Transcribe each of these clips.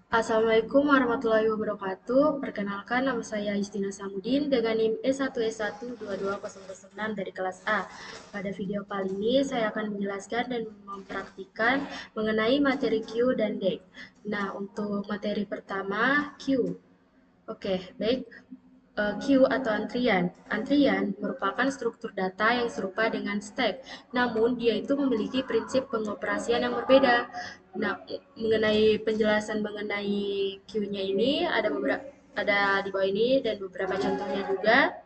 Assalamualaikum warahmatullahi wabarakatuh. Perkenalkan, nama saya Istina Samudin dengan NIM S1S12209 dari kelas A. Pada video kali ini saya akan menjelaskan dan mempraktikkan mengenai materi Q dan DEC. Nah, untuk materi pertama Q. Oke, baik. Queue atau antrian. Antrian merupakan struktur data yang serupa dengan stack, namun dia itu memiliki prinsip pengoperasian yang berbeda. Nah, mengenai penjelasan mengenai queue-nya ini ada di bawah ini dan beberapa contohnya juga.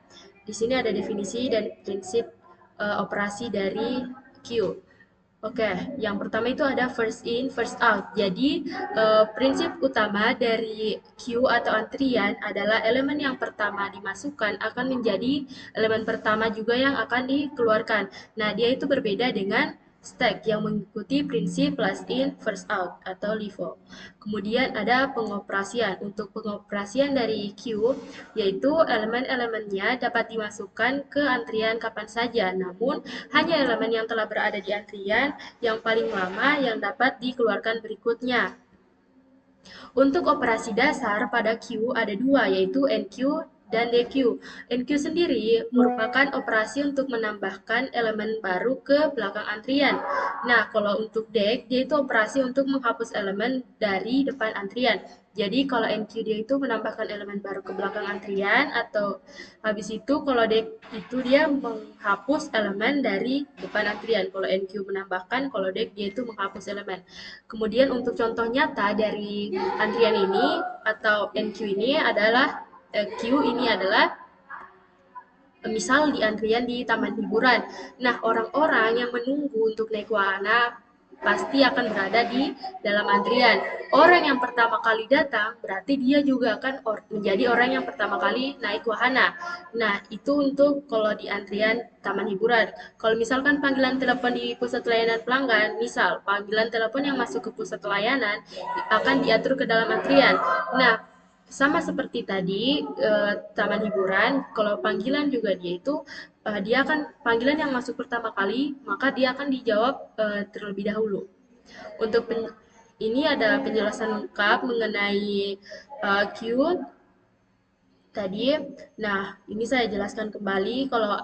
Di sini ada definisi dan prinsip operasi dari queue. Oke, yang pertama itu ada first in, first out. Jadi, prinsip utama dari queue atau antrian adalah elemen yang pertama dimasukkan akan menjadi elemen pertama juga yang akan dikeluarkan. Nah, dia itu berbeda dengan stack yang mengikuti prinsip last in, first out atau LIFO. Kemudian ada pengoperasian. Untuk pengoperasian dari queue, yaitu elemen-elemennya dapat dimasukkan ke antrian kapan saja, namun hanya elemen yang telah berada di antrian yang paling lama yang dapat dikeluarkan berikutnya. Untuk operasi dasar pada Q ada dua, yaitu NQ dan DQ. NQ sendiri merupakan operasi untuk menambahkan elemen baru ke belakang antrian. Nah, kalau untuk DEC, dia itu operasi untuk menghapus elemen dari depan antrian. Jadi, kalau NQ dia itu menambahkan elemen baru ke belakang antrian, atau habis itu kalau DEC itu dia menghapus elemen dari depan antrian. Kalau NQ menambahkan, kalau DEC dia itu menghapus elemen. Kemudian untuk contoh nyata dari antrian ini atau NQ ini adalah Q ini adalah misal di antrian di taman hiburan. Nah, orang-orang yang menunggu untuk naik wahana pasti akan berada di dalam antrian. Orang yang pertama kali datang berarti dia juga akan menjadi orang yang pertama kali naik wahana. Nah, itu untuk kalau di antrian taman hiburan. Kalau misalkan panggilan telepon di pusat layanan pelanggan, misal panggilan telepon yang masuk ke pusat layanan akan diatur ke dalam antrian. Nah, sama seperti tadi taman hiburan, kalau panggilan juga dia itu dia akan panggilan yang masuk pertama kali, maka dia akan dijawab terlebih dahulu. Untuk ini ada penjelasan lengkap mengenai queue tadi. Nah, ini saya jelaskan kembali kalau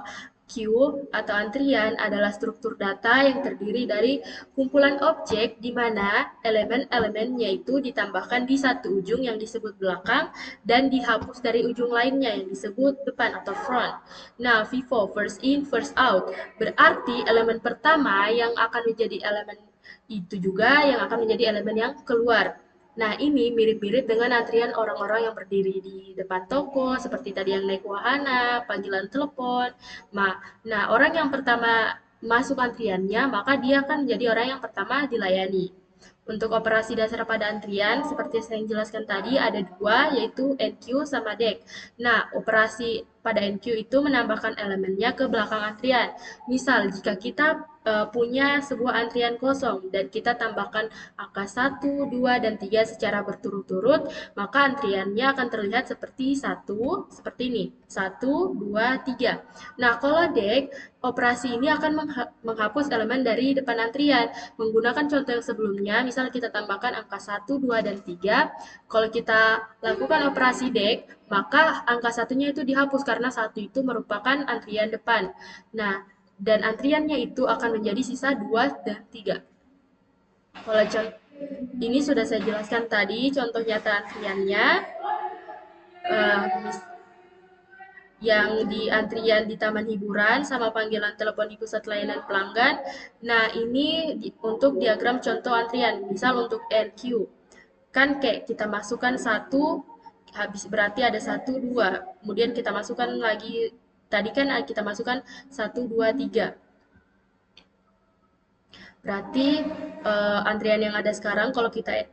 queue atau antrian adalah struktur data yang terdiri dari kumpulan objek di mana elemen-elemennya itu ditambahkan di satu ujung yang disebut belakang dan dihapus dari ujung lainnya yang disebut depan atau front. Nah, FIFO, first in, first out, berarti elemen pertama yang akan menjadi elemen itu juga yang akan menjadi elemen yang keluar. Nah, ini mirip-mirip dengan antrian orang-orang yang berdiri di depan toko, seperti tadi yang naik wahana, panggilan telepon. Nah, orang yang pertama masuk antriannya, maka dia akan menjadi orang yang pertama dilayani. Untuk operasi dasar pada antrian, seperti yang saya jelaskan tadi, ada dua, yaitu NQ sama DEC. Nah, operasi pada NQ itu menambahkan elemennya ke belakang antrian. Misal, jika kita punya sebuah antrian kosong dan kita tambahkan angka 1, 2, dan 3 secara berturut-turut, maka antriannya akan terlihat seperti seperti ini. 1, 2, 3. Nah, kalau DEC, operasi ini akan menghapus elemen dari depan antrian. Menggunakan contoh yang sebelumnya, misal kita tambahkan angka 1, 2, dan 3. Kalau kita lakukan operasi DEC, maka angka satunya itu dihapus karena satu itu merupakan antrian depan. Nah, dan antriannya itu akan menjadi sisa 2 dan 3. Kalau ini sudah saya jelaskan tadi contoh nyata antriannya. Uh, yang di antrian di taman hiburan sama panggilan telepon di pusat layanan pelanggan. Nah, ini untuk diagram contoh antrian. Misal untuk NQ, kan kayak kita masukkan satu, habis berarti ada satu, dua. Kemudian kita masukkan lagi, tadi kan kita masukkan satu, dua, tiga. Berarti antrian yang ada sekarang kalau kita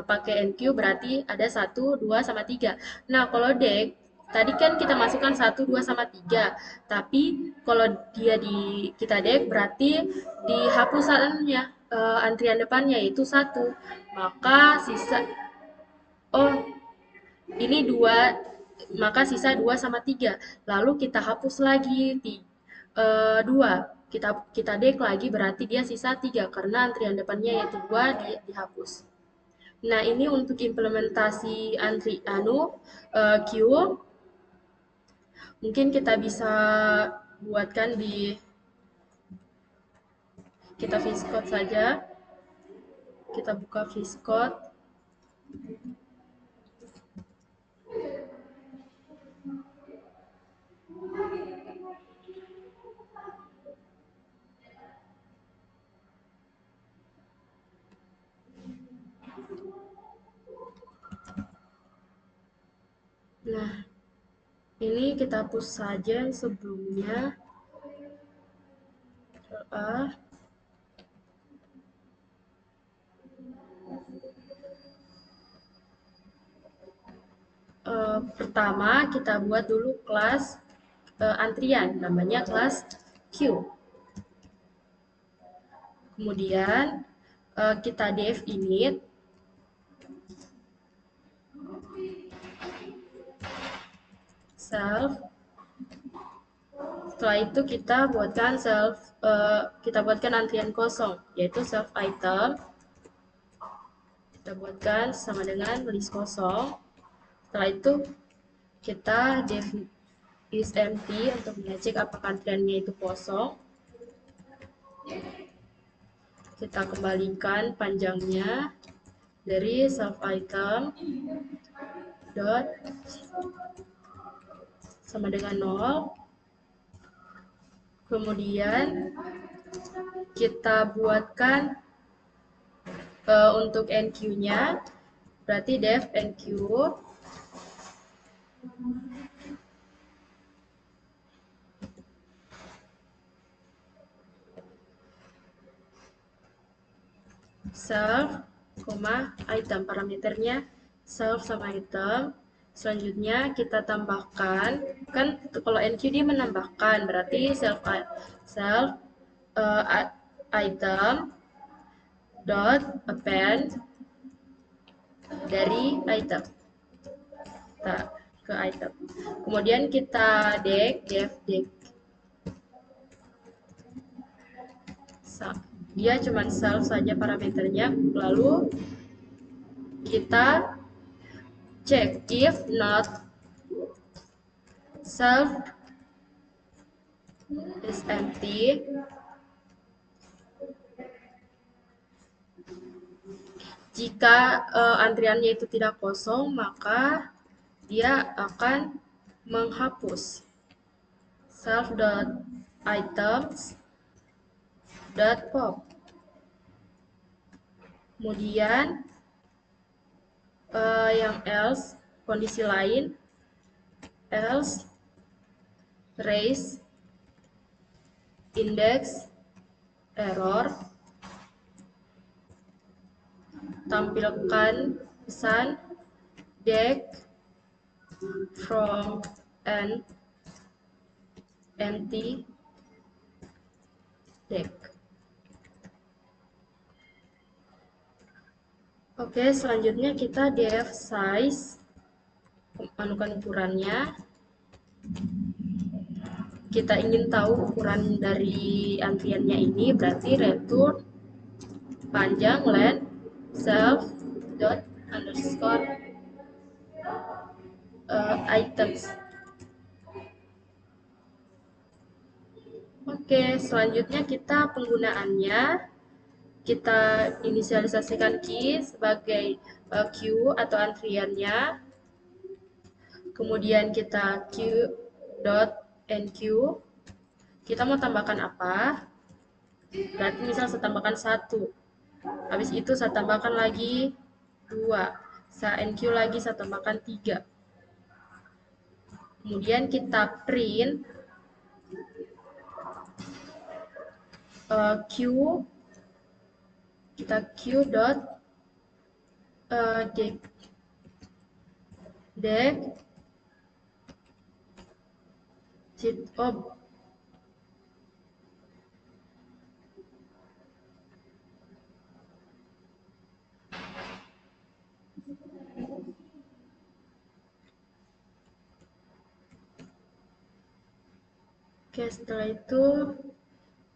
pakai NQ berarti ada satu, 2, sama 3. Nah, kalau DEC, tadi kan kita masukkan satu, 2, sama 3. Tapi kalau dia di kita DEC berarti dihapusannya antrian depannya yaitu satu. Maka sisa, oh ini 2, maka sisa 2 sama 3. Lalu kita hapus lagi 2. Kita dek lagi berarti dia sisa 3 karena antrian depannya yaitu 2 dihapus. Nah, ini untuk implementasi Q, mungkin kita bisa buatkan kita VS Code saja. Kita buka VS Code. Nah, ini kita hapus saja yang sebelumnya. Pertama, kita buat dulu kelas antrian, namanya kelas Q. Kemudian kita def init self. Setelah itu kita buatkan antrian kosong, yaitu self item. Kita buatkan sama dengan list kosong. Setelah itu kita def is empty untuk mengecek apakah antriannya itu kosong. Kita kembalikan panjangnya dari self item dot sama dengan 0. Kemudian kita buatkan untuk NQ-nya, berarti def NQ self, item, parameternya self sama item. Selanjutnya kita tambahkan, kan kalau NQ dia menambahkan, berarti self item dot append dari item ke item. Kemudian kita def dia cuma self saja parameternya, lalu kita cek if not self is empty, jika antriannya itu tidak kosong, maka dia akan menghapus self.items.pop. Kemudian yang else, kondisi lain, else raise index error, tampilkan pesan deck from an empty deck. Oke, selanjutnya kita def size, anukan ukurannya. Kita ingin tahu ukuran dari antriannya ini, berarti return panjang len self dot underscore items. Oke, selanjutnya kita penggunaannya, kita inisialisasikan key sebagai Q atau antriannya. Kemudian kita q.enq. Kita mau tambahkan apa? Berarti misal saya tambahkan 1. Habis itu saya tambahkan lagi 2. Saya enq lagi, saya tambahkan 3. Kemudian kita print q, kita q.deck Oke, setelah itu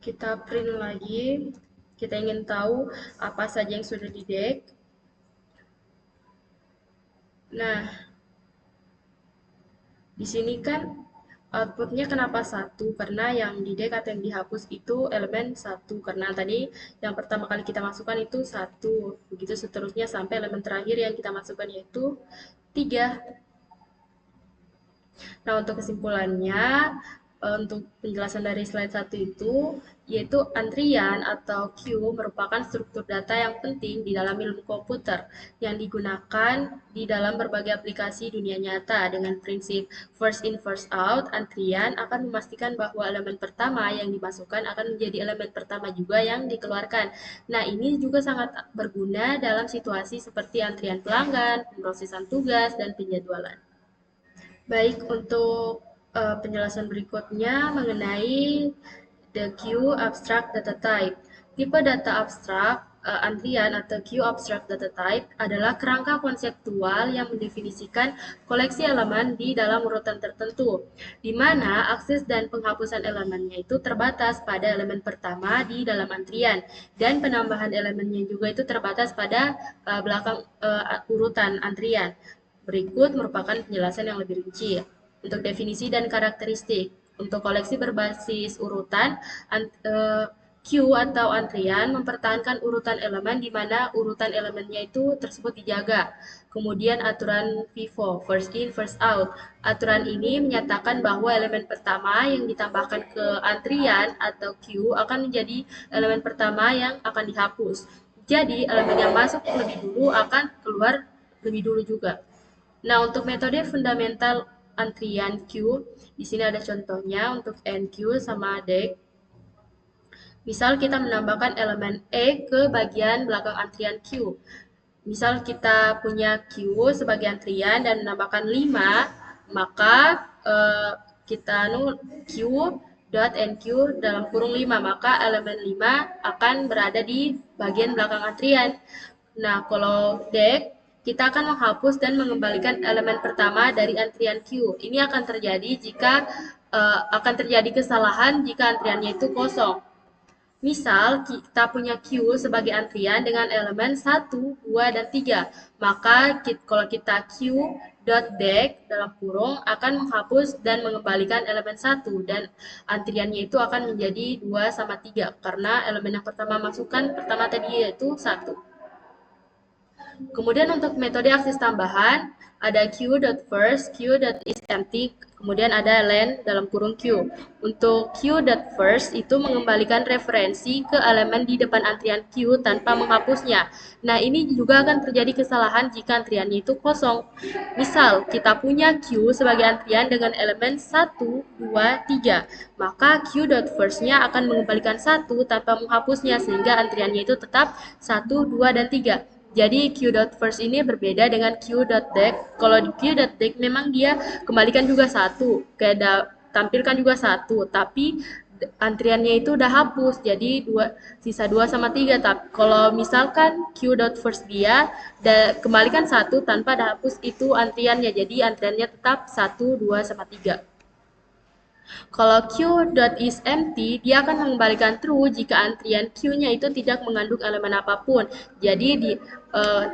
kita print lagi. Kita ingin tahu apa saja yang sudah di deck. Nah, di sini kan outputnya kenapa satu? Karena yang di deck atau yang dihapus itu elemen satu. Karena tadi yang pertama kali kita masukkan itu satu. Begitu seterusnya sampai elemen terakhir yang kita masukkan yaitu 3. Nah, untuk kesimpulannya, untuk penjelasan dari slide 1 itu, yaitu antrian atau queue merupakan struktur data yang penting di dalam ilmu komputer yang digunakan di dalam berbagai aplikasi dunia nyata dengan prinsip first in first out. Antrian akan memastikan bahwa elemen pertama yang dimasukkan akan menjadi elemen pertama juga yang dikeluarkan. Nah, ini juga sangat berguna dalam situasi seperti antrian pelanggan, pemrosesan tugas, dan penjadwalan. Baik, untuk penjelasan berikutnya mengenai the queue abstract data type. Tipe data abstrak antrian atau queue abstract data type adalah kerangka konseptual yang mendefinisikan koleksi elemen di dalam urutan tertentu, di mana akses dan penghapusan elemennya itu terbatas pada elemen pertama di dalam antrian, dan penambahan elemennya juga itu terbatas pada belakang urutan antrian. Berikut merupakan penjelasan yang lebih rinci. Untuk definisi dan karakteristik. Untuk koleksi berbasis urutan, queue atau antrian mempertahankan urutan elemen di mana urutan elemennya itu tersebut dijaga. Kemudian aturan FIFO, first in, first out. Aturan ini menyatakan bahwa elemen pertama yang ditambahkan ke antrian atau queue akan menjadi elemen pertama yang akan dihapus. Jadi, elemen yang masuk lebih dulu akan keluar lebih dulu juga. Nah, untuk metode fundamental antrian queue, di sini ada contohnya untuk enqueue sama DEC. Misal kita menambahkan elemen E ke bagian belakang antrian queue. Misal kita punya queue sebagai antrian dan menambahkan 5, maka kita queue dot enq dalam kurung 5, maka elemen 5 akan berada di bagian belakang antrian. Nah, kalau DEC kita akan menghapus dan mengembalikan elemen pertama dari antrian queue. Ini akan terjadi jika kesalahan jika antriannya itu kosong. Misal, kita punya queue sebagai antrian dengan elemen 1, 2, dan 3. Maka, kalau kita queue.dec dalam kurung akan menghapus dan mengembalikan elemen 1. Dan antriannya itu akan menjadi 2 sama 3. Karena elemen yang pertama masukkan, pertama tadi yaitu 1. Kemudian untuk metode akses tambahan, ada queue.first, queue.isEmpty, kemudian ada len dalam kurung queue. Untuk queue.first itu mengembalikan referensi ke elemen di depan antrian queue tanpa menghapusnya. Nah, ini juga akan terjadi kesalahan jika antriannya itu kosong. Misal, kita punya queue sebagai antrian dengan elemen 1, 2, 3. Maka queue.first-nya akan mengembalikan 1 tanpa menghapusnya sehingga antriannya itu tetap 1, 2, dan 3. Jadi queue.first ini berbeda dengan queue.dec. Kalau di queue.dec memang dia kembalikan juga 1, kayak tampilkan juga 1, tapi antriannya itu udah hapus, jadi sisa 2 sama 3. Tapi kalau misalkan queue.first dia kembalikan 1 tanpa ada hapus itu antriannya, jadi antriannya tetap 1, 2, sama 3. Kalau queue.isEmpty, dia akan mengembalikan true jika antrian queue-nya itu tidak mengandung elemen apapun. Jadi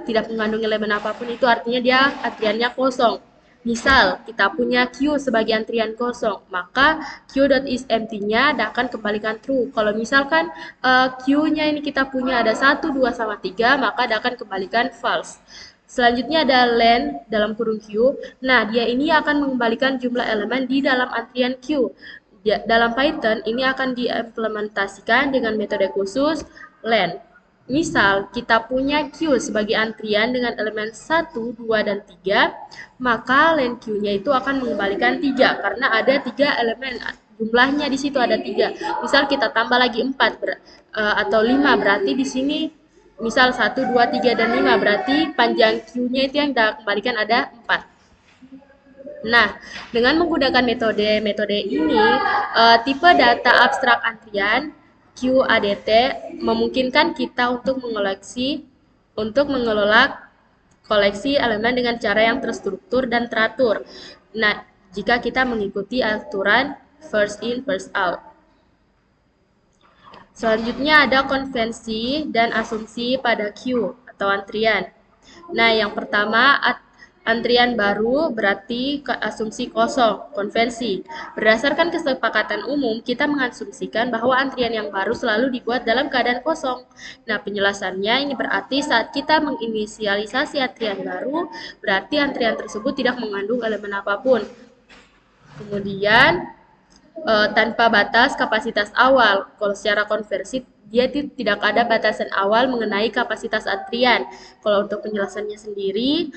tidak mengandung elemen apapun itu artinya dia antriannya kosong. Misal, kita punya queue sebagai antrian kosong, maka queue.isEmpty-nya akan kembalikan true. Kalau misalkan queue-nya ini kita punya ada 1, 2, sama 3, maka akan kembalikan false. Selanjutnya ada len dalam kurung queue. Nah, dia ini akan mengembalikan jumlah elemen di dalam antrian queue. Dalam Python, ini akan diimplementasikan dengan metode khusus len. Misal, kita punya queue sebagai antrian dengan elemen 1, 2, dan 3, maka len queue-nya itu akan mengembalikan 3, karena ada 3 elemen. Jumlahnya di situ ada 3. Misal kita tambah lagi 4 atau 5, berarti di sini misal 1, 2, 3, dan 5, berarti panjang queue-nya itu yang kita kembalikan ada 4. Nah, dengan menggunakan metode ini, tipe data abstrak antrian QADT memungkinkan kita untuk mengelola koleksi elemen dengan cara yang terstruktur dan teratur. Nah, jika kita mengikuti aturan first in, first out. Selanjutnya ada konvensi dan asumsi pada queue atau antrian. Nah, yang pertama, Antrian baru berarti asumsi kosong, konvensi. Berdasarkan kesepakatan umum, kita mengasumsikan bahwa antrian yang baru selalu dibuat dalam keadaan kosong. Nah, penjelasannya ini berarti saat kita menginisialisasi antrian baru, berarti antrian tersebut tidak mengandung elemen apapun. Kemudian, tanpa batas kapasitas awal. Kalau secara konversi, dia tidak ada batasan awal mengenai kapasitas antrian. Kalau untuk penjelasannya sendiri,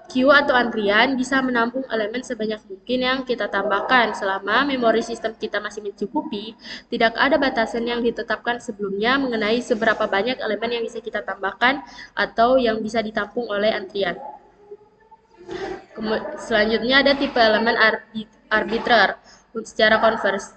queue atau antrian bisa menampung elemen sebanyak mungkin yang kita tambahkan. Selama memori sistem kita masih mencukupi, tidak ada batasan yang ditetapkan sebelumnya mengenai seberapa banyak elemen yang bisa kita tambahkan atau yang bisa ditampung oleh antrian. Selanjutnya ada tipe elemen arbiter. Secara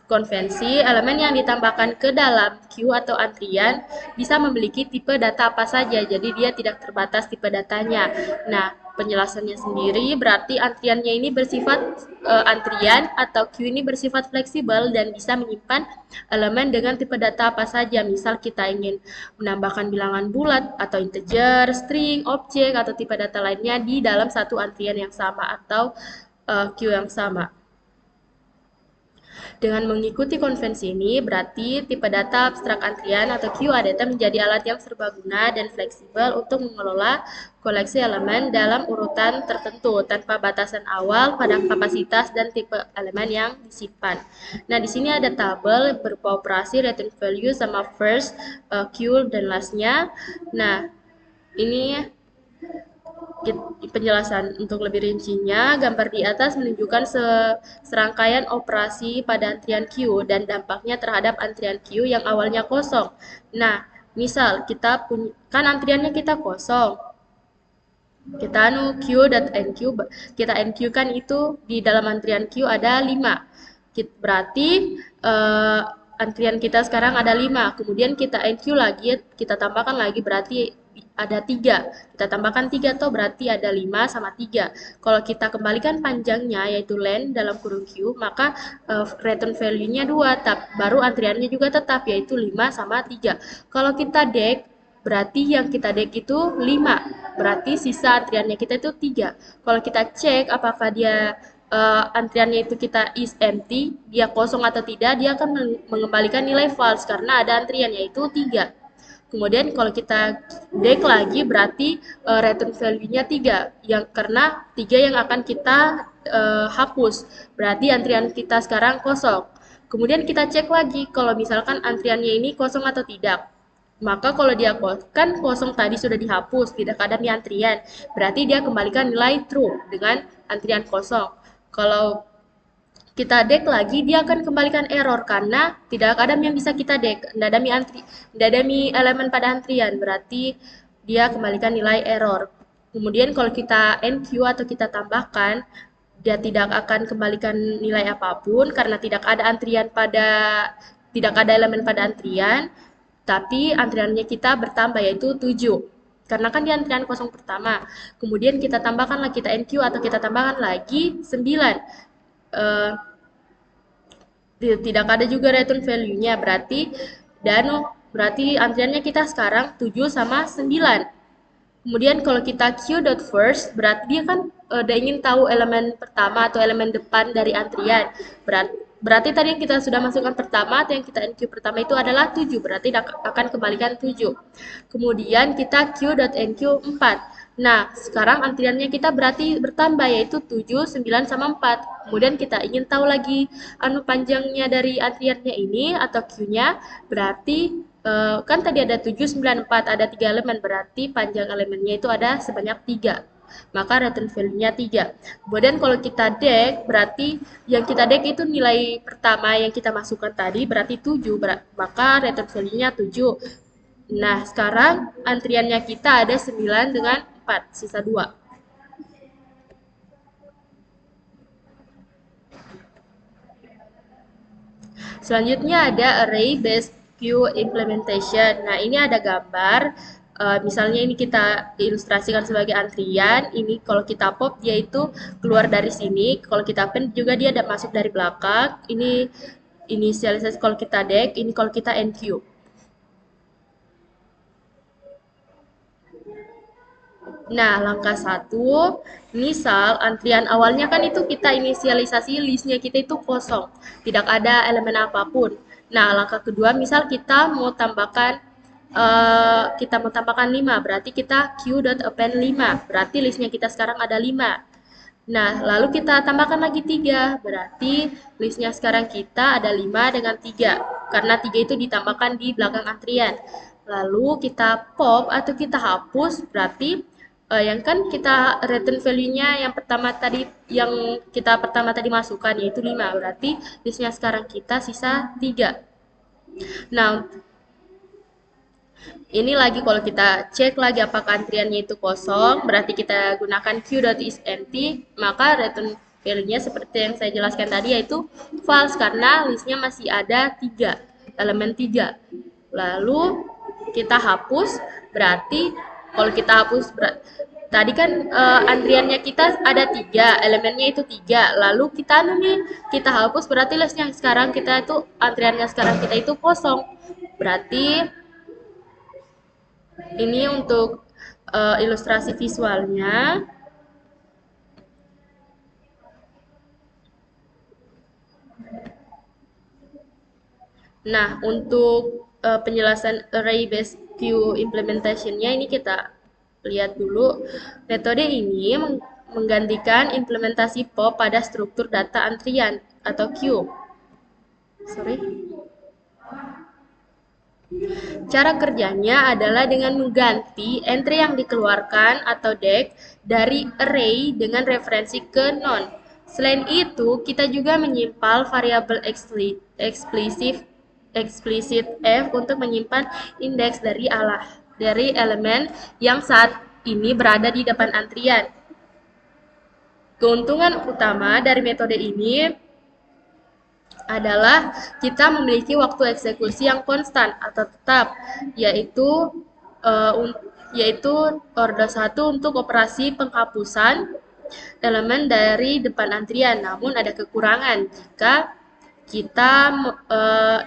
konvensi, elemen yang ditambahkan ke dalam queue atau antrian bisa memiliki tipe data apa saja, jadi dia tidak terbatas tipe datanya. Nah, penjelasannya sendiri berarti antriannya ini bersifat antrian atau queue ini bersifat fleksibel dan bisa menyimpan elemen dengan tipe data apa saja. Misal kita ingin menambahkan bilangan bulat atau integer, string, objek, atau tipe data lainnya di dalam satu antrian yang sama atau queue yang sama. Dengan mengikuti konvensi ini, berarti tipe data abstrak antrian atau QADT menjadi alat yang serbaguna dan fleksibel untuk mengelola koleksi elemen dalam urutan tertentu tanpa batasan awal pada kapasitas dan tipe elemen yang disimpan. Nah, di sini ada tabel berupa operasi return value sama first, Q, dan last-nya. Nah, ini penjelasan untuk lebih rincinya, gambar di atas menunjukkan serangkaian operasi pada antrian Q dan dampaknya terhadap antrian Q yang awalnya kosong. Nah, misal kita punya, kan antriannya kita kosong. Kita Q.NQ, kita NQ kan itu di dalam antrian Q ada 5. Berarti antrian kita sekarang ada 5. Kemudian kita NQ lagi, kita tambahkan lagi berarti ada 3. Kita tambahkan 3 toh berarti ada 5 sama 3. Kalau kita kembalikan panjangnya yaitu len dalam kurung Q, maka return value-nya 2, baru antriannya juga tetap yaitu 5 sama 3. Kalau kita dek, berarti yang kita dek itu 5. Berarti sisa antriannya kita itu 3. Kalau kita cek apakah dia antriannya itu kita is empty, dia kosong atau tidak, dia akan mengembalikan nilai false karena ada antrian yaitu 3. Kemudian kalau kita dek lagi berarti return value-nya 3, yang karena 3 yang akan kita hapus. Berarti antrian kita sekarang kosong. Kemudian kita cek lagi kalau misalkan antriannya ini kosong atau tidak. Maka kalau dia kan kosong tadi sudah dihapus, tidak ada nih antrian. Berarti dia kembalikan nilai true dengan antrian kosong. Kalau kita dek lagi, dia akan kembalikan error karena tidak ada yang bisa kita dek. Tidak ada elemen pada antrian, berarti dia kembalikan nilai error. Kemudian kalau kita NQ atau kita tambahkan, dia tidak akan kembalikan nilai apapun karena tidak ada elemen pada antrian. Tapi antriannya kita bertambah yaitu 7. Karena kan di antrian kosong pertama. Kemudian kita tambahkan lagi, kita NQ atau kita tambahkan lagi 9. Tidak ada juga return value-nya. Berarti antriannya kita sekarang 7 sama 9. Kemudian kalau kita Q.first, berarti dia kan udah ingin tahu elemen pertama atau elemen depan dari antrian. Berarti tadi yang kita sudah masukkan pertama atau yang kita NQ pertama itu adalah 7, berarti akan kembalikan 7. Kemudian kita Q.NQ 4. Nah, sekarang antriannya kita berarti bertambah yaitu 7, 9 sama 4. Kemudian kita ingin tahu lagi panjangnya dari antriannya ini atau Q-nya, berarti kan tadi ada 7, 9, 4, ada 3 elemen, berarti panjang elemennya itu ada sebanyak 3. Maka return value-nya 3. Kemudian kalau kita dek, berarti yang kita dek itu nilai pertama yang kita masukkan tadi berarti 7, maka return value-nya 7. Nah, sekarang antriannya kita ada 9 dengan 4, sisa 2. Selanjutnya ada array based queue implementation. Nah, ini ada gambar. Misalnya ini kita ilustrasikan sebagai antrian. Ini kalau kita pop dia itu keluar dari sini. Kalau kita pen juga dia ada masuk dari belakang. Ini inisialisasi kalau kita dek. Ini kalau kita NQ. Nah, langkah 1, misal antrian awalnya kan itu kita inisialisasi listnya kita itu kosong, tidak ada elemen apapun. Nah, langkah kedua, misal kita mau tambahkan 5, berarti kita queue.append 5, berarti listnya kita sekarang ada 5. Nah, lalu kita tambahkan lagi 3, berarti listnya sekarang kita ada 5 dengan 3, karena 3 itu ditambahkan di belakang antrian. Lalu kita pop atau kita hapus, berarti yang kan kita return value-nya yang kita pertama tadi masukkan yaitu 5, berarti listnya sekarang kita sisa 3. Nah, ini lagi kalau kita cek lagi apakah antriannya itu kosong, berarti kita gunakan queue.isEmpty, maka return value-nya seperti yang saya jelaskan tadi yaitu false karena listnya masih ada 3, elemen 3. Lalu kita hapus, berarti kalau kita hapus tadi kan antriannya kita ada 3, elemennya itu 3. Lalu kita hapus berarti listnya sekarang kita itu antriannya sekarang kita itu kosong. Berarti ini untuk ilustrasi visualnya. Nah, untuk penjelasan array based queue implementation-nya ini kita lihat dulu. Metode ini menggantikan implementasi POP pada struktur data antrian atau queue. Cara kerjanya adalah dengan mengganti entry yang dikeluarkan atau DEC dari array dengan referensi ke non. Selain itu, kita juga menyimpan variabel eksplisit f untuk menyimpan indeks dari elemen yang saat ini berada di depan antrian. Keuntungan utama dari metode ini adalah kita memiliki waktu eksekusi yang konstan atau tetap, yaitu order 1 untuk operasi penghapusan elemen dari depan antrian. Namun ada kekurangan jika kita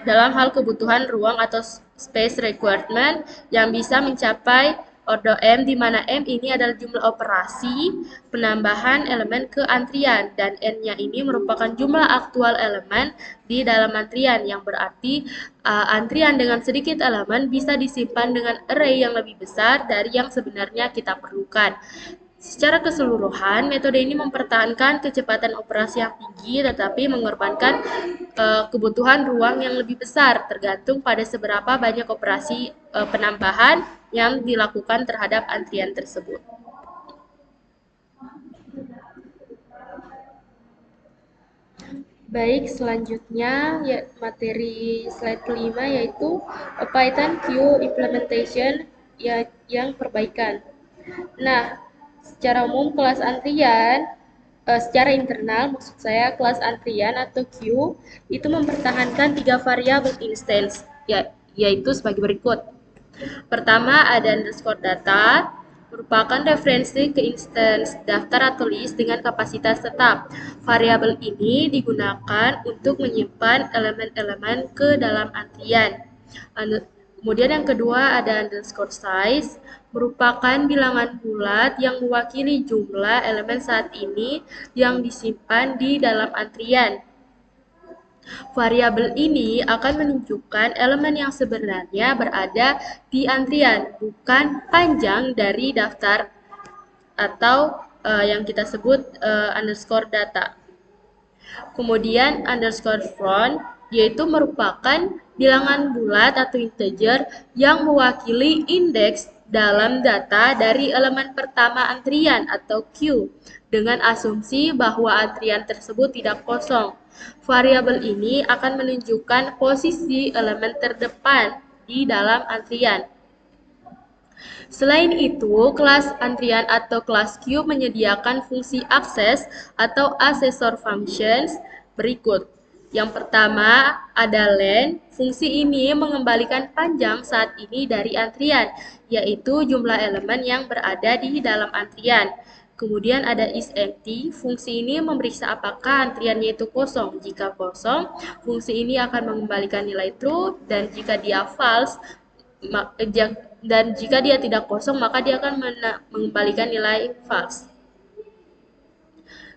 dalam hal kebutuhan ruang atau space requirement yang bisa mencapai order M, di mana M ini adalah jumlah operasi penambahan elemen ke antrian, dan N-nya ini merupakan jumlah aktual elemen di dalam antrian, yang berarti antrian dengan sedikit elemen bisa disimpan dengan array yang lebih besar dari yang sebenarnya kita perlukan. Secara keseluruhan, metode ini mempertahankan kecepatan operasi yang tinggi tetapi mengorbankan kebutuhan ruang yang lebih besar tergantung pada seberapa banyak operasi penambahan yang dilakukan terhadap antrian tersebut. Baik, selanjutnya materi slide 5 yaitu Python queue implementation yang perbaikan. Nah, secara umum secara internal maksud saya kelas antrian atau queue itu mempertahankan 3 variabel instance, yaitu sebagai berikut. Pertama ada underscore data, merupakan referensi ke instance daftar atau list dengan kapasitas tetap. Variabel ini digunakan untuk menyimpan elemen-elemen ke dalam antrian. Kemudian yang kedua ada underscore size, merupakan bilangan bulat yang mewakili jumlah elemen saat ini yang disimpan di dalam antrian. Variabel ini akan menunjukkan elemen yang sebenarnya berada di antrian, bukan panjang dari daftar atau yang kita sebut underscore data. Kemudian underscore front yaitu merupakan bilangan bulat atau integer yang mewakili indeks dalam data dari elemen pertama antrian atau queue dengan asumsi bahwa antrian tersebut tidak kosong. Variabel ini akan menunjukkan posisi elemen terdepan di dalam antrian. Selain itu, kelas antrian atau kelas queue menyediakan fungsi akses atau accessor functions berikut. Yang pertama ada len. Fungsi ini mengembalikan panjang saat ini dari antrian, yaitu jumlah elemen yang berada di dalam antrian. Kemudian ada isEmpty. Fungsi ini memeriksa apakah antriannya itu kosong. Jika kosong, fungsi ini akan mengembalikan nilai true, dan jika dia false, dan jika dia tidak kosong maka dia akan mengembalikan nilai false.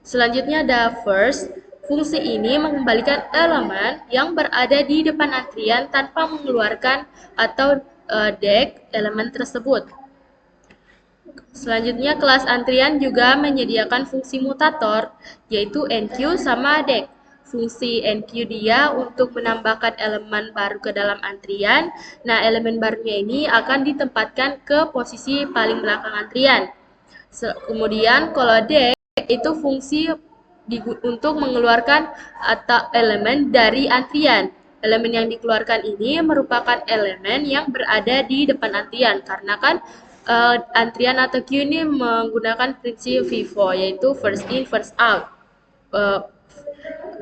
Selanjutnya ada first. Fungsi ini mengembalikan elemen yang berada di depan antrian tanpa mengeluarkan atau dek elemen tersebut. Selanjutnya, kelas antrian juga menyediakan fungsi mutator, yaitu enqueue sama dek. Fungsi enqueue dia untuk menambahkan elemen baru ke dalam antrian. Nah, elemen barunya ini akan ditempatkan ke posisi paling belakang antrian. Kemudian, kalau dek itu fungsi untuk mengeluarkan atau elemen dari antrian. Elemen yang dikeluarkan ini merupakan elemen yang berada di depan antrian, karena kan antrian atau queue ini menggunakan prinsip FIFO, yaitu first in first out.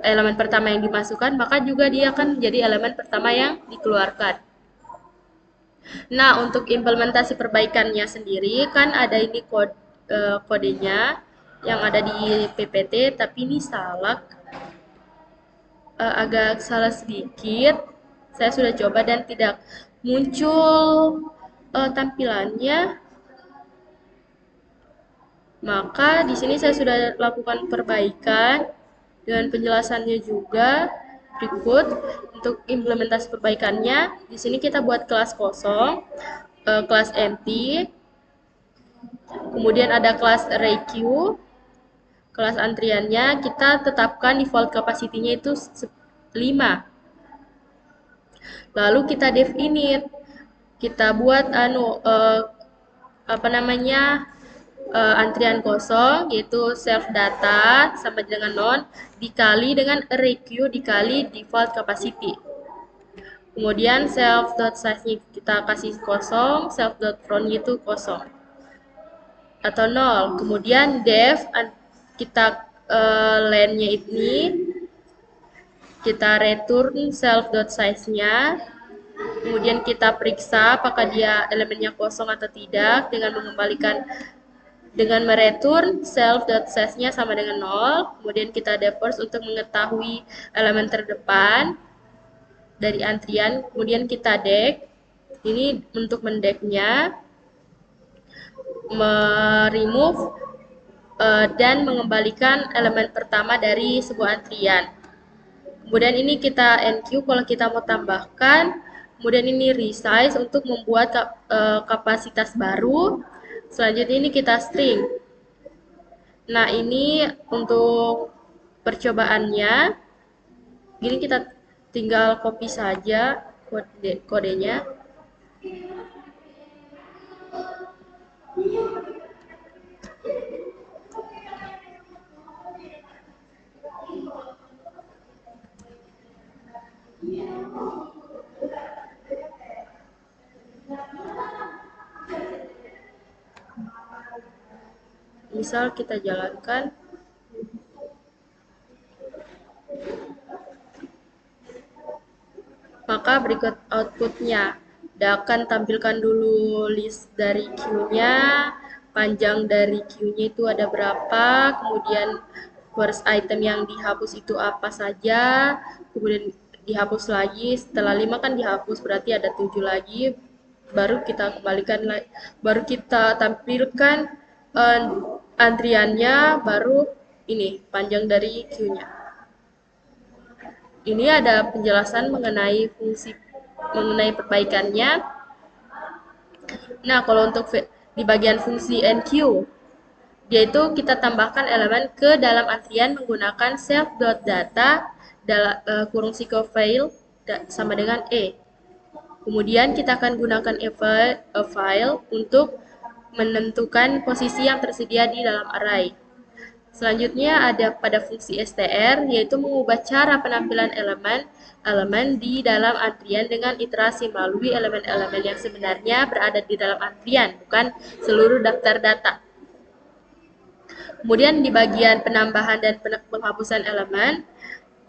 Elemen pertama yang dimasukkan maka juga dia akan menjadi elemen pertama yang dikeluarkan. Nah, untuk implementasi perbaikannya sendiri kan ada ini kodenya yang ada di PPT, tapi ini salah, agak salah sedikit. Saya sudah coba dan tidak muncul tampilannya. Maka di sini saya sudah lakukan perbaikan dengan penjelasannya juga. Berikut untuk implementasi perbaikannya, di sini kita buat kelas kosong, kelas empty, kemudian ada kelas array queue. Kelas antriannya kita tetapkan default capacity-nya itu 5. Lalu kita def init. Kita buat antrian kosong, yaitu self data sama dengan non dikali dengan array queue dikali default capacity. Kemudian self.size-nya kita kasih kosong, self.front-nya itu kosong atau 0. Kemudian def kita len-nya ini kita return self.size-nya. Kemudian kita periksa apakah dia elemennya kosong atau tidak dengan mengembalikan dengan mereturn self.size-nya sama dengan 0. Kemudian kita deforce untuk mengetahui elemen terdepan dari antrian. Kemudian kita dek. Ini untuk mendeknya, remove dan mengembalikan elemen pertama dari sebuah antrian. Kemudian ini kita enqueue kalau kita mau tambahkan. Kemudian ini resize untuk membuat kapasitas baru. Selanjutnya ini kita string. Nah, ini untuk percobaannya. Gini kita tinggal copy saja kodenya. Misal kita jalankan, maka berikut outputnya. Dia akan tampilkan dulu list dari queue-nya, panjang dari queue-nya itu ada berapa, kemudian first item yang dihapus itu apa saja, kemudian dihapus lagi, setelah 5 kan dihapus, berarti ada 7 lagi, baru kita kembalikan, baru kita tampilkan antriannya, baru ini panjang dari queue-nya. Ini ada penjelasan mengenai perbaikannya. Nah, kalau untuk di bagian fungsi enqueue, yaitu kita tambahkan elemen ke dalam antrian menggunakan self.data kurung file sama dengan e. Kemudian kita akan gunakan a file untuk menentukan posisi yang tersedia di dalam array. Selanjutnya ada pada fungsi str, yaitu mengubah cara penampilan elemen di dalam antrian dengan iterasi melalui elemen-elemen yang sebenarnya berada di dalam antrian, bukan seluruh daftar data. Kemudian di bagian penambahan dan penghapusan elemen,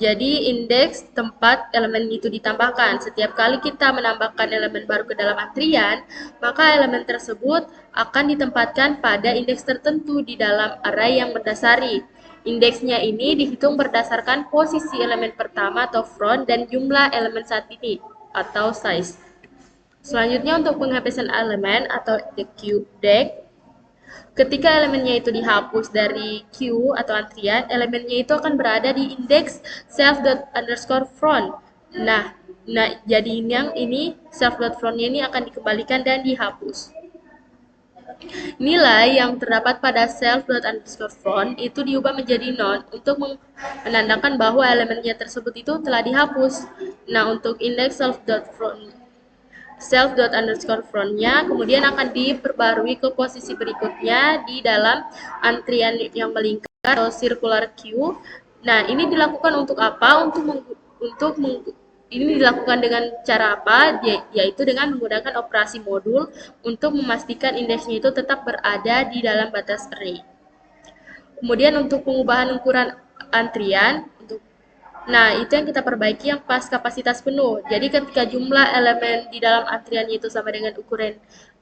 jadi indeks tempat elemen itu ditambahkan. Setiap kali kita menambahkan elemen baru ke dalam antrian, maka elemen tersebut akan ditempatkan pada indeks tertentu di dalam array yang mendasari. Indeksnya ini dihitung berdasarkan posisi elemen pertama atau front dan jumlah elemen saat ini atau size. Selanjutnya untuk penghapusan elemen atau the queue deck, ketika elemennya itu dihapus dari queue atau antrian, elemennya itu akan berada di indeks self._front. Nah, jadi yang ini self.front-nya ini akan dikembalikan dan dihapus. Nilai yang terdapat pada self._front itu diubah menjadi none untuk menandakan bahwa elemennya tersebut itu telah dihapus. Nah, untuk indeks self._front-nya kemudian akan diperbarui ke posisi berikutnya di dalam antrian yang melingkar atau circular queue. Nah, ini dilakukan untuk apa? Ini dilakukan dengan cara apa? Yaitu dengan menggunakan operasi modul untuk memastikan indeksnya itu tetap berada di dalam batas array. Kemudian untuk pengubahan ukuran antrian, nah, itu yang kita perbaiki yang pas kapasitas penuh. Jadi ketika jumlah elemen di dalam antriannya itu sama dengan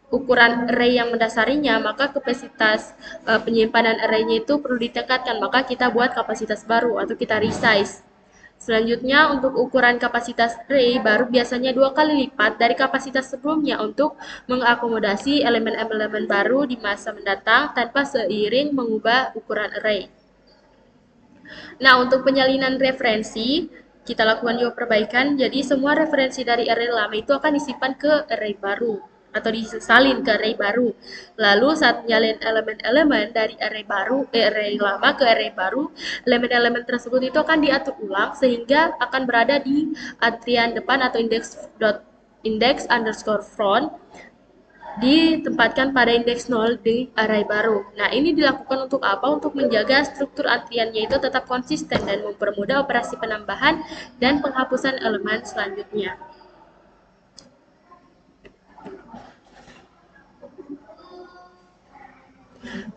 ukuran array yang mendasarinya, maka kapasitas penyimpanan array-nya itu perlu ditingkatkan. Maka kita buat kapasitas baru atau kita resize. Selanjutnya, untuk ukuran kapasitas array baru biasanya 2 kali lipat dari kapasitas sebelumnya untuk mengakomodasi elemen-elemen baru di masa mendatang tanpa seiring mengubah ukuran array. Nah, untuk penyalinan referensi, kita lakukan juga perbaikan. Jadi, semua referensi dari array lama itu akan disimpan ke array baru atau disalin ke array baru. Lalu saat menyalin elemen-elemen dari array lama ke array baru, elemen-elemen tersebut itu akan diatur ulang sehingga akan berada di antrian depan atau index_front ditempatkan pada indeks 0 di array baru. Nah, ini dilakukan untuk apa? Untuk menjaga struktur antriannya itu tetap konsisten dan mempermudah operasi penambahan dan penghapusan elemen selanjutnya.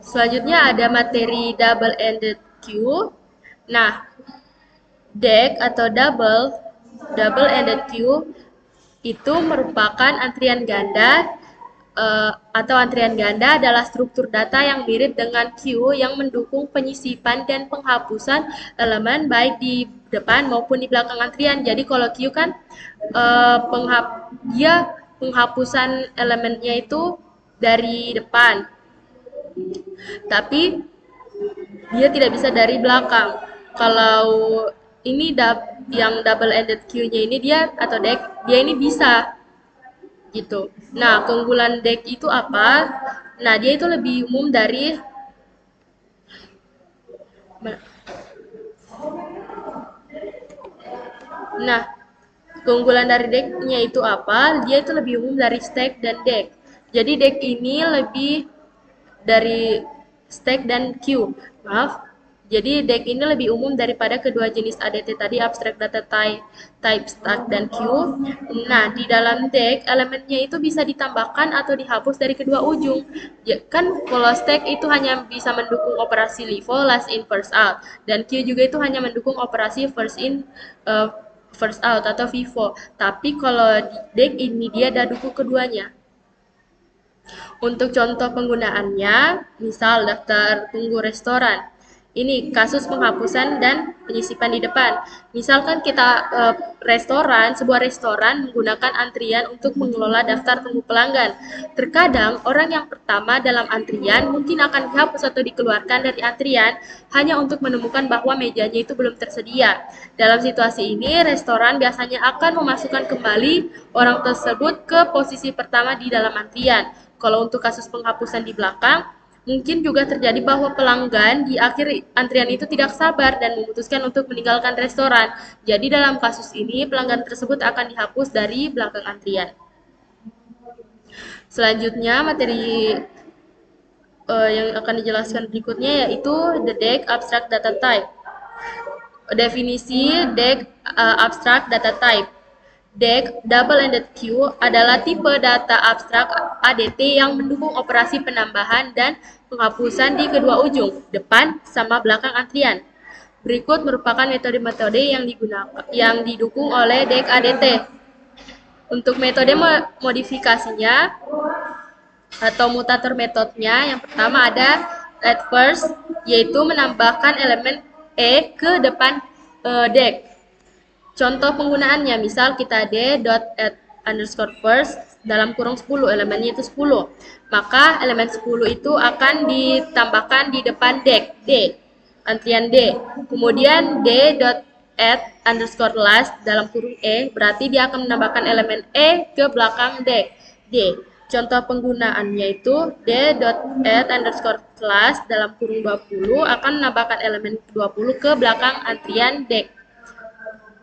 Selanjutnya ada materi double-ended queue. Nah, deck atau double-ended queue itu merupakan antrian ganda atau antrian ganda adalah struktur data yang mirip dengan queue yang mendukung penyisipan dan penghapusan elemen baik di depan maupun di belakang antrian. Jadi kalau queue kan dia penghapusan elemennya itu dari depan, tapi dia tidak bisa dari belakang. Kalau ini yang double-ended queue-nya ini dia atau deck, dia ini bisa gitu. Nah, keunggulan deck itu apa? Nah, dia itu lebih umum dari Nah, keunggulan dari decknya itu apa? Dia itu lebih umum dari stack dan deck. Jadi deck ini lebih dari stack dan queue. Maaf. Jadi deck ini lebih umum daripada kedua jenis ADT tadi, abstract data type, stack, dan queue. Nah, di dalam deck, elemennya itu bisa ditambahkan atau dihapus dari kedua ujung. Ya, kan kalau stack itu hanya bisa mendukung operasi LIFO, last in, first out. Dan queue juga itu hanya mendukung operasi first in, first out atau FIFO. Tapi kalau di deck ini dia ada dukung keduanya. Untuk contoh penggunaannya, misal daftar tunggu restoran. Ini kasus penghapusan dan penyisipan di depan. Misalkan kita sebuah restoran menggunakan antrian untuk mengelola daftar tunggu pelanggan. Terkadang orang yang pertama dalam antrian mungkin akan dihapus atau dikeluarkan dari antrian hanya untuk menemukan bahwa mejanya itu belum tersedia. Dalam situasi ini, restoran biasanya akan memasukkan kembali orang tersebut ke posisi pertama di dalam antrian. Kalau untuk kasus penghapusan di belakang, mungkin juga terjadi bahwa pelanggan di akhir antrian itu tidak sabar dan memutuskan untuk meninggalkan restoran. Jadi dalam kasus ini, pelanggan tersebut akan dihapus dari belakang antrian. Selanjutnya, materi yang akan dijelaskan berikutnya yaitu the deck abstract data type. Definisi deck abstract data type. Deck double-ended queue adalah tipe data abstrak ADT yang mendukung operasi penambahan dan penghapusan di kedua ujung, depan sama belakang antrian. Berikut merupakan metode-metode yang didukung oleh deck ADT. Untuk metode modifikasinya atau mutator metodenya, yang pertama ada add first, yaitu menambahkan elemen E ke depan deck. Contoh penggunaannya, misal kita d.add_first dalam kurung 10, elemennya itu 10. Maka elemen 10 itu akan ditambahkan di depan deck D, antrian D. Kemudian D dot add underscore last dalam kurung E, berarti dia akan menambahkan elemen E ke belakang deck D. Contoh penggunaannya itu d.add underscore class dalam kurung 20 akan menambahkan elemen 20 ke belakang antrian deck.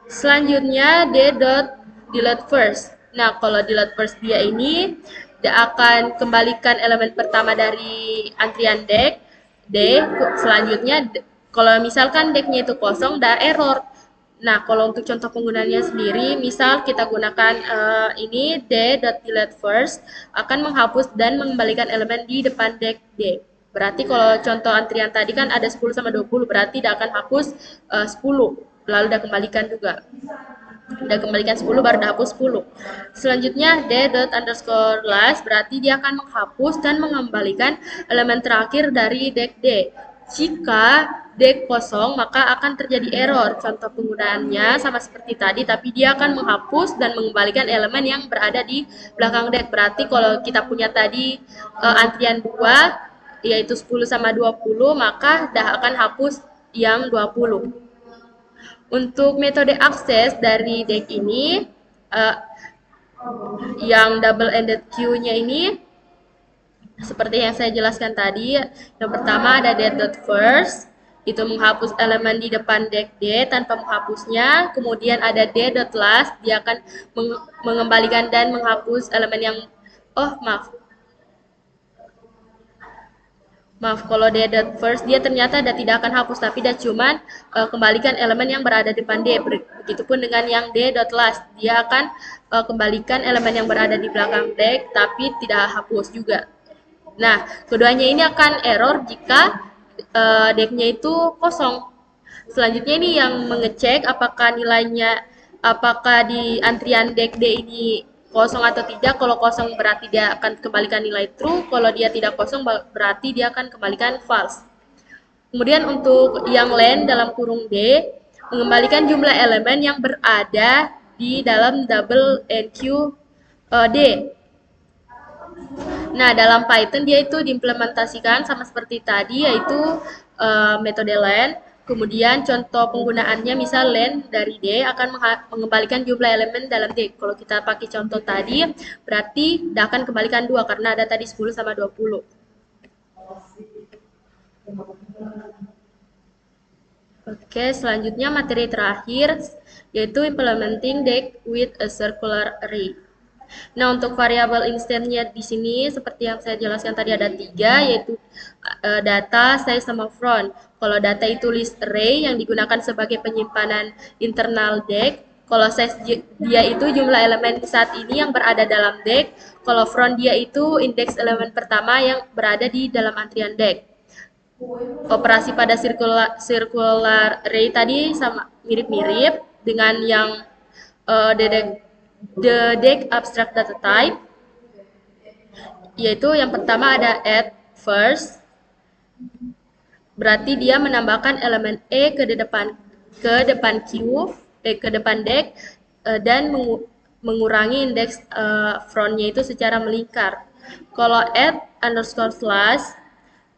Selanjutnya d.delete first. Nah, kalau delete first dia ini dia akan kembalikan elemen pertama dari antrian deck D. Selanjutnya kalau misalkan decknya itu kosong, ada error. Nah, kalau untuk contoh penggunaannya sendiri, misal kita gunakan ini d.delete first akan menghapus dan mengembalikan elemen di depan deck D. Berarti kalau contoh antrian tadi kan ada 10 sama 20, berarti dia akan hapus 10, lalu dia kembalikan juga. Udah kembalikan 10 baru dihapus 10. Selanjutnya d.underscore last berarti dia akan menghapus dan mengembalikan elemen terakhir dari deck D. Jika deck kosong maka akan terjadi error. Contoh penggunaannya sama seperti tadi, tapi dia akan menghapus dan mengembalikan elemen yang berada di belakang deck. Berarti kalau kita punya tadi antrian 2 yaitu 10 sama 20, maka dah akan hapus yang 20. Untuk metode akses dari deck ini, yang double-ended queue-nya ini, seperti yang saya jelaskan tadi, yang pertama ada d.first, itu menghapus elemen di depan deck D tanpa menghapusnya. Kemudian ada d.last, dia akan mengembalikan dan menghapus elemen yang, Maaf, kalau d.first dia ternyata tidak akan hapus, tapi dia cuman kembalikan elemen yang berada di depan D. Begitupun dengan yang d.last, dia akan kembalikan elemen yang berada di belakang deck, tapi tidak hapus juga. Nah, keduanya ini akan error jika decknya itu kosong. Selanjutnya ini yang mengecek apakah nilainya, apakah di antrian deck D ini kosong atau tidak. Kalau kosong berarti dia akan kembalikan nilai true, kalau dia tidak kosong berarti dia akan kembalikan false. Kemudian untuk yang len dalam kurung D, mengembalikan jumlah elemen yang berada di dalam double NQ D. Nah, dalam Python dia itu diimplementasikan sama seperti tadi, yaitu metode len. Kemudian contoh penggunaannya misal len dari D akan mengembalikan jumlah elemen dalam D. Kalau kita pakai contoh tadi, berarti dia akan kembalikan 2 karena ada tadi 10 sama 20. Oke, selanjutnya materi terakhir yaitu implementing deck with a circular array. Nah, untuk variabel instannya di sini seperti yang saya jelaskan tadi ada 3, yaitu data, size, sama front. Kalau data itu list array yang digunakan sebagai penyimpanan internal deck. Kalau size dia itu jumlah elemen saat ini yang berada dalam deck. Kalau front dia itu indeks elemen pertama yang berada di dalam antrian deck. Operasi pada circular array tadi sama mirip-mirip dengan yang the deck abstract data type, yaitu yang pertama ada add first, berarti dia menambahkan elemen E ke depan queue, ke depan deck, dan mengurangi indeks frontnya itu secara melingkar. Kalau add underscore slash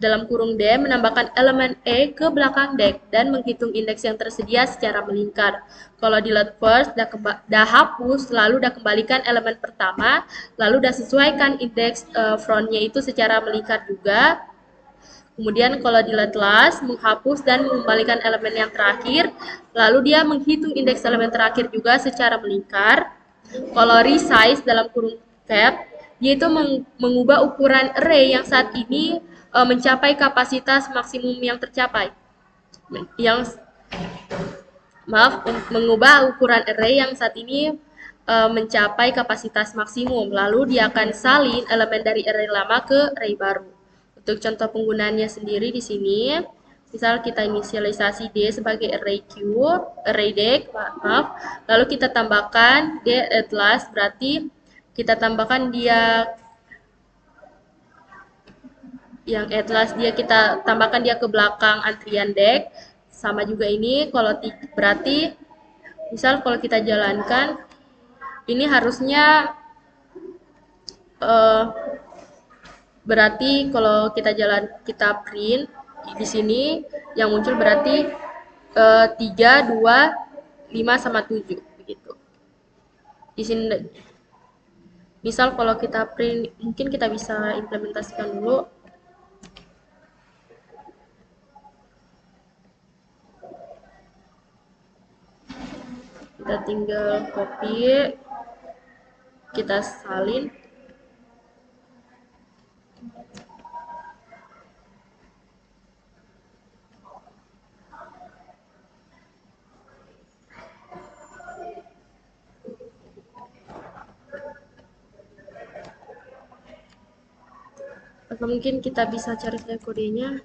dalam kurung D menambahkan elemen E ke belakang deck dan menghitung indeks yang tersedia secara melingkar. Kalau delete first, dah hapus, lalu dah kembalikan elemen pertama, lalu dah sesuaikan indeks frontnya itu secara melingkar juga. Kemudian kalau delete last, menghapus dan mengembalikan elemen yang terakhir, lalu dia menghitung indeks elemen terakhir juga secara melingkar. Kalau resize dalam kurung cap, dia itu mengubah ukuran array yang saat ini mencapai kapasitas maksimum yang tercapai. Mengubah ukuran array yang saat ini mencapai kapasitas maksimum. Lalu dia akan salin elemen dari array lama ke array baru. Untuk contoh penggunaannya sendiri di sini, misal kita inisialisasi D sebagai array deck, lalu kita tambahkan D at last, berarti kita tambahkan dia yang atlas kita tambahkan dia ke belakang antrian deck. Sama juga ini, kalau berarti misal kalau kita jalankan ini harusnya eh, berarti kalau kita print di sini yang muncul berarti 3, 2, 5 sama 7 begitu. Di sini misal kalau kita print mungkin kita bisa implementasikan dulu. Kita tinggal copy, kita salin. Atau mungkin kita bisa cari saja kodenya.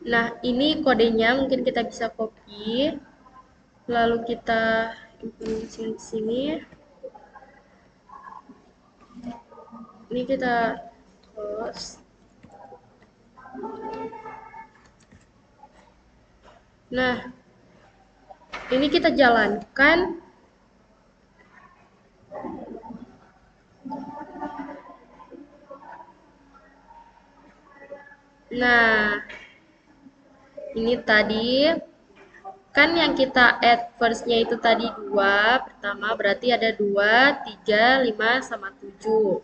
Nah, ini kodenya mungkin kita bisa copy, lalu kita implementasikan di sini. Ini kita close. Nah, ini kita jalankan. Nah, ini tadi kan yang kita add first-nya itu tadi 2, pertama berarti ada 2, 3, 5, sama 7.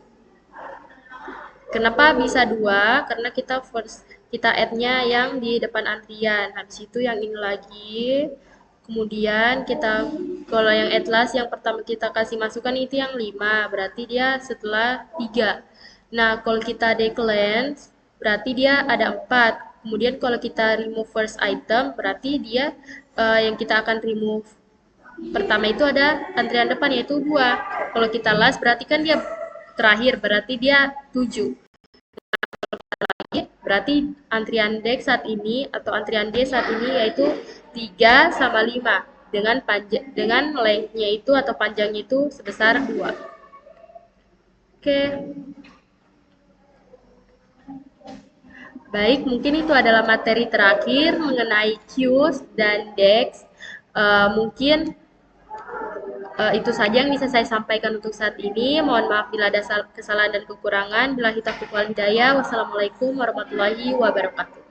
Kenapa bisa 2? Karena kita add-nya yang di depan antrian. Habis itu yang ini lagi. Kemudian kalau yang add last yang pertama kita kasih masukan itu yang 5, berarti dia setelah 3. Nah, kalau kita decline berarti dia ada 4. Kemudian kalau kita remove first item, berarti dia yang kita akan remove pertama itu ada antrian depan yaitu 2. Kalau kita last berarti kan dia terakhir, berarti dia 7. Berarti antrian D saat ini atau antrian D saat ini yaitu 3 sama 5 dengan length-nya itu atau panjangnya itu sebesar 2. Oke. Baik, mungkin itu adalah materi terakhir mengenai queues dan DEX. Mungkin itu saja yang bisa saya sampaikan untuk saat ini. Mohon maaf bila ada kesalahan dan kekurangan. Billahi taufiq wal hidayah. Wassalamualaikum warahmatullahi wabarakatuh.